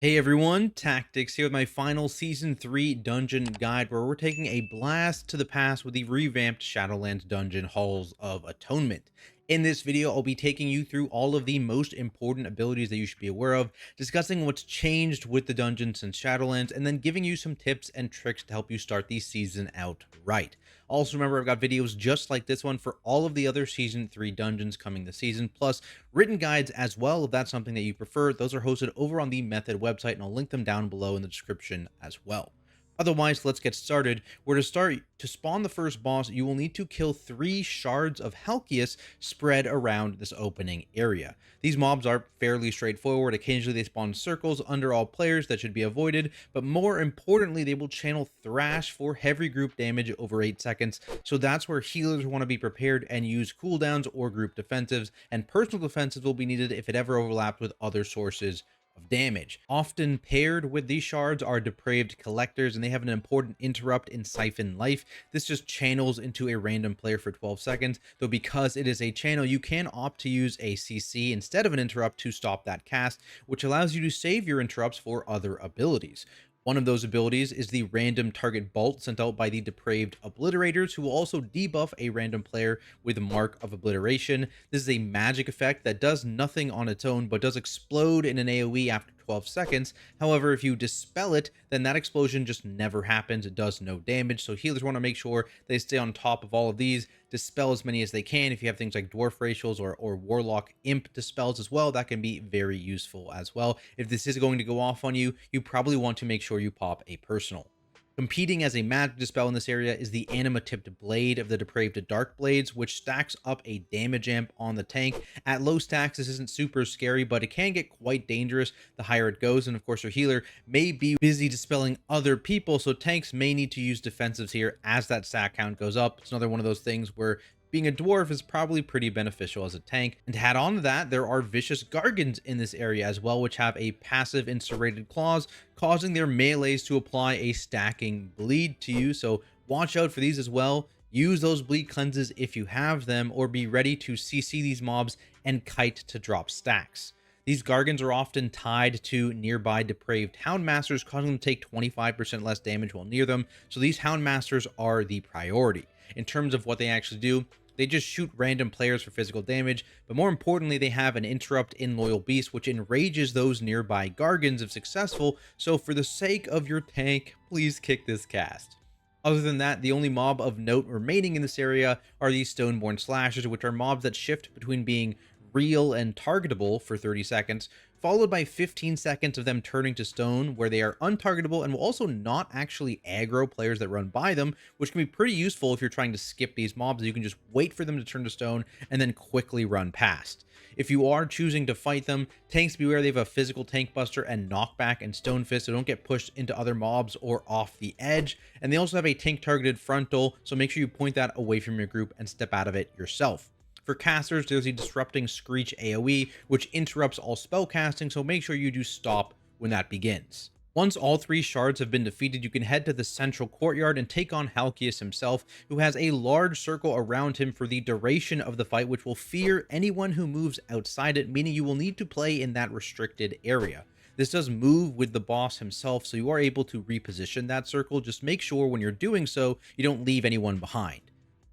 Hey everyone, Tactics here with my final Season 3 dungeon guide where we're taking a blast to the past with the revamped Shadowlands dungeon Halls of Atonement. In this video, I'll be taking you through all of the most important abilities that you should be aware of, discussing what's changed with the dungeon since Shadowlands, and then giving you some tips and tricks to help you start the season out right. Also remember, I've got videos just like this one for all of the other Season 3 dungeons coming this season, plus written guides as well if that's something that you prefer. Those are hosted over on the Method website, and I'll link them down below in the description as well. Otherwise, let's get started. Where to start, to spawn the first boss, you will need to kill 3 shards of Halkias spread around this opening area. These mobs are fairly straightforward. Occasionally they spawn circles under all players that should be avoided, but more importantly, they will channel Thrash for heavy group damage over 8 seconds, so that's where healers want to be prepared and use cooldowns or group defensives, and personal defensives will be needed if it ever overlapped with other sources of damage. Often paired with these shards are depraved collectors, and they have an important interrupt in siphon life. This just channels into a random player for 12 seconds, though because it is a channel, you can opt to use a CC instead of an interrupt to stop that cast, which allows you to save your interrupts for other abilities. One of those abilities is the random target bolt sent out by the depraved obliterators, who will also debuff a random player with Mark of Obliteration. This is a magic effect that does nothing on its own, but does explode in an AoE after 12 seconds. However, if you dispel it, then that explosion just never happens. It does no damage. So healers want to make sure they stay on top of all of these, dispel as many as they can. If you have things like dwarf racials or warlock imp dispels as well, that can be very useful as well. If this is going to go off on you, you probably want to make sure you pop a personal. Competing as a magic dispel in this area is the anima-tipped blade of the depraved dark blades, which stacks up a damage amp on the tank. At low stacks, this isn't super scary, but it can get quite dangerous the higher it goes. And of course, your healer may be busy dispelling other people, so tanks may need to use defensives here as that stack count goes up. It's another one of those things where being a dwarf is probably pretty beneficial as a tank. And to add on to that, there are vicious gargants in this area as well, which have a passive in serrated claws, causing their melees to apply a stacking bleed to you. So watch out for these as well. Use those bleed cleanses if you have them, or be ready to CC these mobs and kite to drop stacks. These gargants are often tied to nearby depraved houndmasters, causing them to take 25% less damage while near them. So these houndmasters are the priority. In terms of what they actually do, they just shoot random players for physical damage, but more importantly, they have an interrupt in Loyal Beast, which enrages those nearby gargants if successful. So for the sake of your tank, please kick this cast. Other than that, the only mob of note remaining in this area are these Stoneborn Slashers, which are mobs that shift between being real and targetable for 30 seconds, followed by 15 seconds of them turning to stone, where they are untargetable and will also not actually aggro players that run by them, which can be pretty useful if you're trying to skip these mobs. You can just wait for them to turn to stone and then quickly run past. If you are choosing to fight them, tanks beware, they have a physical tank buster and knockback and stone fist, so don't get pushed into other mobs or off the edge. And they also have a tank targeted frontal, so make sure you point that away from your group and step out of it yourself. For casters, there's the Disrupting Screech AoE, which interrupts all spell casting, so make sure you do stop when that begins. Once all 3 shards have been defeated, you can head to the central courtyard and take on Halkias himself, who has a large circle around him for the duration of the fight, which will fear anyone who moves outside it, meaning you will need to play in that restricted area. This does move with the boss himself, so you are able to reposition that circle. Just make sure when you're doing so, you don't leave anyone behind.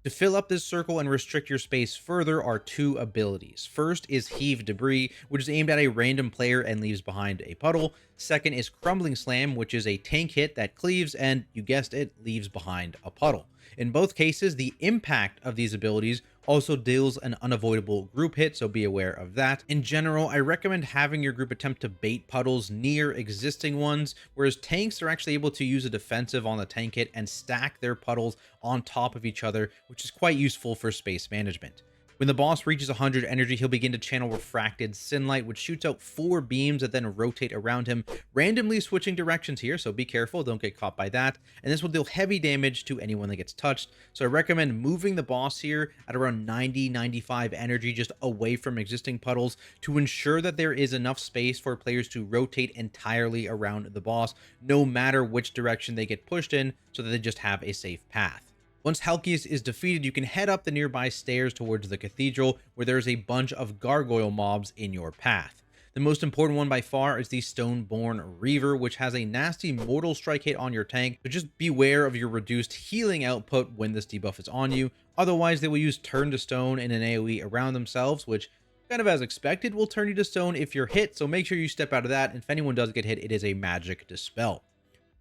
To fill up this circle and restrict your space further are 2 abilities. First is Heave Debris, which is aimed at a random player and leaves behind a puddle. Second is Crumbling Slam, which is a tank hit that cleaves and, you guessed it, leaves behind a puddle. In both cases, the impact of these abilities also deals an unavoidable group hit, so be aware of that. In general, I recommend having your group attempt to bait puddles near existing ones, whereas tanks are actually able to use a defensive on the tank hit and stack their puddles on top of each other, which is quite useful for space management. When the boss reaches 100 energy, he'll begin to channel Refracted Synlight, which shoots out 4 beams that then rotate around him, randomly switching directions here, so be careful, don't get caught by that. And this will deal heavy damage to anyone that gets touched, so I recommend moving the boss here at around 90-95 energy, just away from existing puddles, to ensure that there is enough space for players to rotate entirely around the boss, no matter which direction they get pushed in, so that they just have a safe path. Once Halkias is defeated, you can head up the nearby stairs towards the cathedral, where there's a bunch of gargoyle mobs in your path. The most important one by far is the Stoneborn Reaver, which has a nasty mortal strike hit on your tank, so just beware of your reduced healing output when this debuff is on you. Otherwise, they will use Turn to Stone in an AoE around themselves, which, kind of as expected, will turn you to stone if you're hit, so make sure you step out of that, and if anyone does get hit, it is a magic dispel.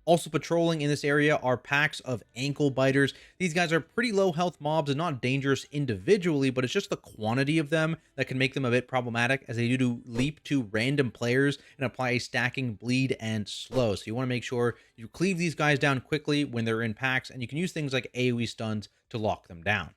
Also patrolling in this area are packs of ankle biters. These guys are pretty low health mobs and not dangerous individually, but it's just the quantity of them that can make them a bit problematic, as they do leap to random players and apply a stacking bleed and slow. So you want to make sure you cleave these guys down quickly when they're in packs, and you can use things like AoE stuns to lock them down.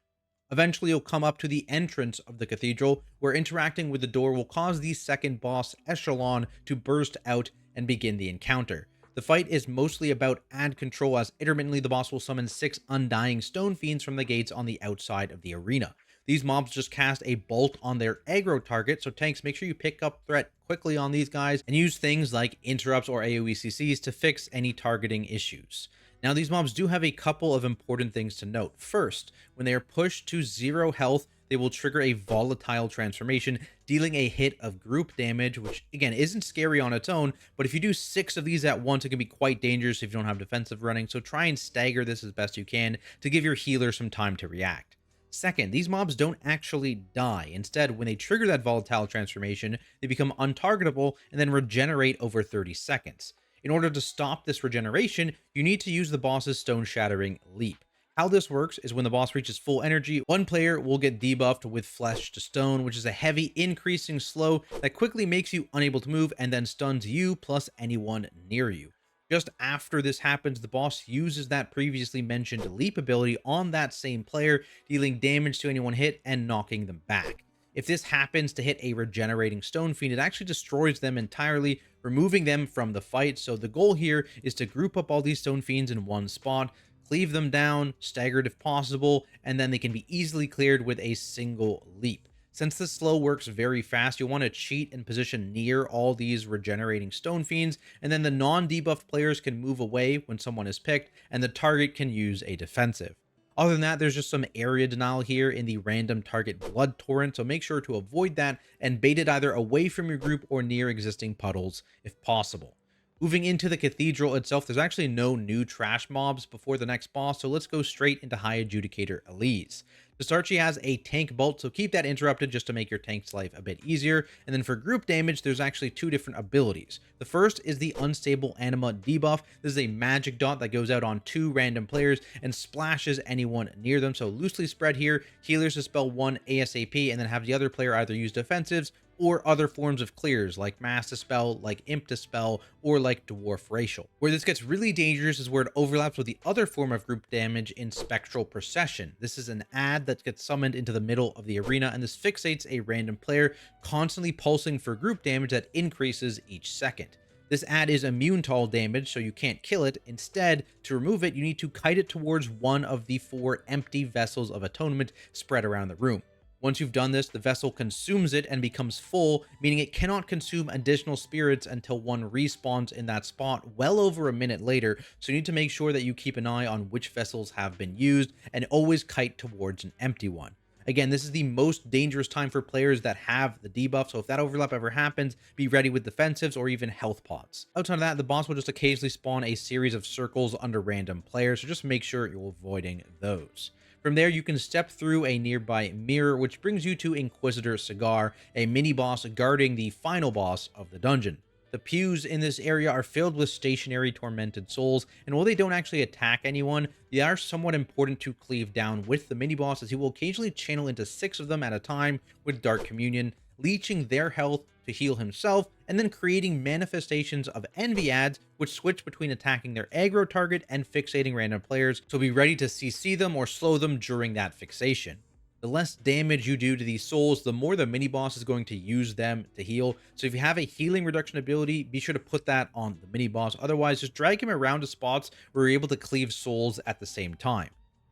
Eventually, you'll come up to the entrance of the cathedral, where interacting with the door will cause the second boss, Echelon, to burst out and begin the encounter. The fight is mostly about ad control, as intermittently the boss will summon 6 undying stone fiends from the gates on the outside of the arena. These mobs just cast a bolt on their aggro target, so tanks, make sure you pick up threat quickly on these guys and use things like interrupts or AoE CCs to fix any targeting issues. Now, these mobs do have a couple of important things to note. First, when they are pushed to 0 health, they will trigger a volatile transformation, dealing a hit of group damage, which again isn't scary on its own, but if you do 6 of these at once, it can be quite dangerous if you don't have defensive running, so try and stagger this as best you can to give your healer some time to react. Second, these mobs don't actually die. Instead, when they trigger that volatile transformation, they become untargetable and then regenerate over 30 seconds. In order to stop this regeneration, you need to use the boss's Stone Shattering Leap. How this works is when the boss reaches full energy, one player will get debuffed with Flesh to Stone, which is a heavy increasing slow that quickly makes you unable to move and then stuns you plus anyone near you. Just after this happens, the boss uses that previously mentioned leap ability on that same player, dealing damage to anyone hit and knocking them back. If this happens to hit a regenerating Stone Fiend, it actually destroys them entirely, removing them from the fight. So the goal here is to group up all these Stone Fiends in one spot, cleave them down, staggered if possible, and then they can be easily cleared with a single leap. Since this slow works very fast, you'll want to cheat and position near all these regenerating Stone Fiends, and then the non-debuffed players can move away when someone is picked, and the target can use a defensive. Other than that, there's just some area denial here in the random target blood torrent, so make sure to avoid that and bait it either away from your group or near existing puddles if possible. Moving into the cathedral itself, there's actually no new trash mobs before the next boss, so let's go straight into High Adjudicator Aleez. To start, she has a tank bolt, so keep that interrupted just to make your tank's life a bit easier. And then for group damage, there's actually 2 different abilities. The first is the Unstable Anima debuff. This is a magic dot that goes out on 2 random players and splashes anyone near them. So loosely spread here, healers dispel 1 ASAP and then have the other player either use defensives or other forms of clears like Mass Dispel, like Imp Dispel, or like Dwarf Racial. Where this gets really dangerous is where it overlaps with the other form of group damage in Spectral Procession. This is an ad that gets summoned into the middle of the arena, and this fixates a random player, constantly pulsing for group damage that increases each second. This ad is immune to all damage, so you can't kill it. Instead, to remove it, you need to kite it towards one of the 4 empty vessels of Atonement spread around the room. Once you've done this, the vessel consumes it and becomes full, meaning it cannot consume additional spirits until one respawns in that spot well over a minute later, so you need to make sure that you keep an eye on which vessels have been used and always kite towards an empty one. Again, this is the most dangerous time for players that have the debuff, so if that overlap ever happens, be ready with defensives or even health pots. Outside of that, the boss will just occasionally spawn a series of circles under random players, so just make sure you're avoiding those. From there, you can step through a nearby mirror, which brings you to Inquisitor Cigar, a mini-boss guarding the final boss of the dungeon. The pews in this area are filled with stationary tormented souls, and while they don't actually attack anyone, they are somewhat important to cleave down with the mini-boss, as he will occasionally channel into 6 of them at a time with Dark Communion, leeching their health to heal himself, and then creating manifestations of envy ads, which switch between attacking their aggro target and fixating random players, so be ready to CC them or slow them during that fixation. The less damage you do to these souls, the more the mini-boss is going to use them to heal, so if you have a healing reduction ability, be sure to put that on the mini-boss. Otherwise, just drag him around to spots where you're able to cleave souls at the same time.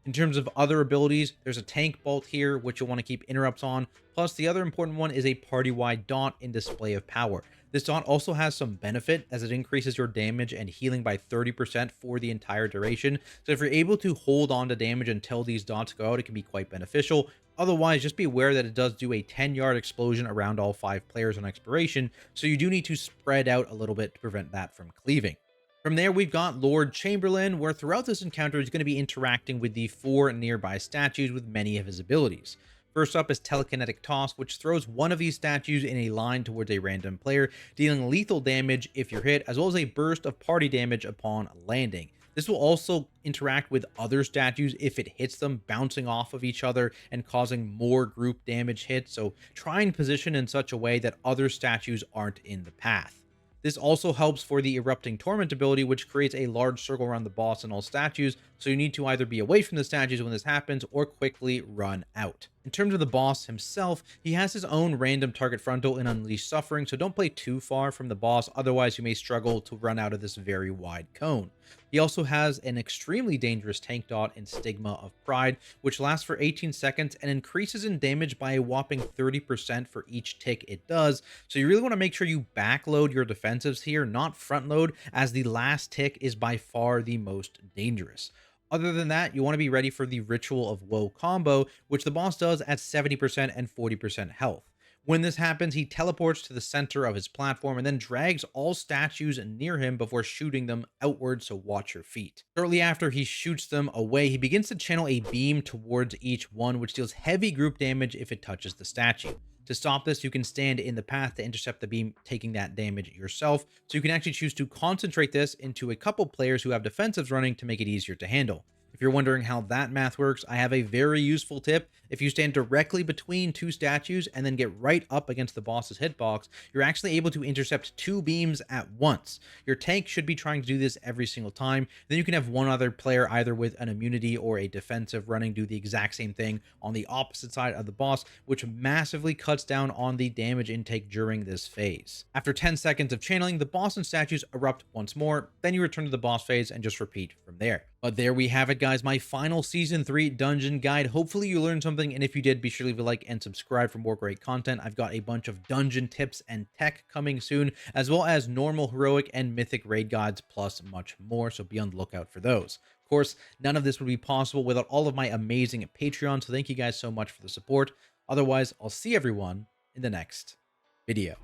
In terms of other abilities, there's a tank bolt here, which you'll want to keep interrupts on. Plus, the other important one is a party-wide dot in display of power. This dot also has some benefit as it increases your damage and healing by 30% for the entire duration. So if you're able to hold on to damage until these dots go out, it can be quite beneficial. Otherwise, just be aware that it does do a 10-yard explosion around all 5 players on expiration, so you do need to spread out a little bit to prevent that from cleaving. From there, we've got Lord Chamberlain, where throughout this encounter, he's going to be interacting with the 4 nearby statues with many of his abilities. First up is Telekinetic Toss, which throws one of these statues in a line towards a random player, dealing lethal damage if you're hit, as well as a burst of party damage upon landing. This will also interact with other statues if it hits them, bouncing off of each other and causing more group damage hits, so try and position in such a way that other statues aren't in the path. This also helps for the Erupting Torment ability, which creates a large circle around the boss and all statues, so you need to either be away from the statues when this happens or quickly run out. In terms of the boss himself, he has his own random target frontal in Unleashed Suffering, so don't play too far from the boss, otherwise you may struggle to run out of this very wide cone. He also has an extremely dangerous tank dot in Stigma of Pride, which lasts for 18 seconds and increases in damage by a whopping 30% for each tick it does, so you really want to make sure you backload your defensives here, not front load, as the last tick is by far the most dangerous. Other than that, you want to be ready for the Ritual of Woe combo, which the boss does at 70% and 40% health. When this happens, he teleports to the center of his platform and then drags all statues near him before shooting them outward, so watch your feet. Shortly after he shoots them away, he begins to channel a beam towards each one, which deals heavy group damage if it touches the statue. To stop this, you can stand in the path to intercept the beam, taking that damage yourself. So you can actually choose to concentrate this into a couple players who have defensives running to make it easier to handle. If you're wondering how that math works, I have a very useful tip. If you stand directly between 2 statues and then get right up against the boss's hitbox, you're actually able to intercept 2 beams at once. Your tank should be trying to do this every single time. Then you can have one other player either with an immunity or a defensive running do the exact same thing on the opposite side of the boss, which massively cuts down on the damage intake during this phase. After 10 seconds of channeling, the boss and statues erupt once more, then you return to the boss phase and just repeat from there. But there we have it, guys, my final Season 3 dungeon guide. Hopefully you learned something, and if you did, be sure to leave a like and subscribe for more great content. I've got a bunch of dungeon tips and tech coming soon, as well as normal, heroic, and mythic raid guides, plus much more, so be on the lookout for those. Of course, none of this would be possible without all of my amazing Patreon, so thank you guys so much for the support. Otherwise, I'll see everyone in the next video.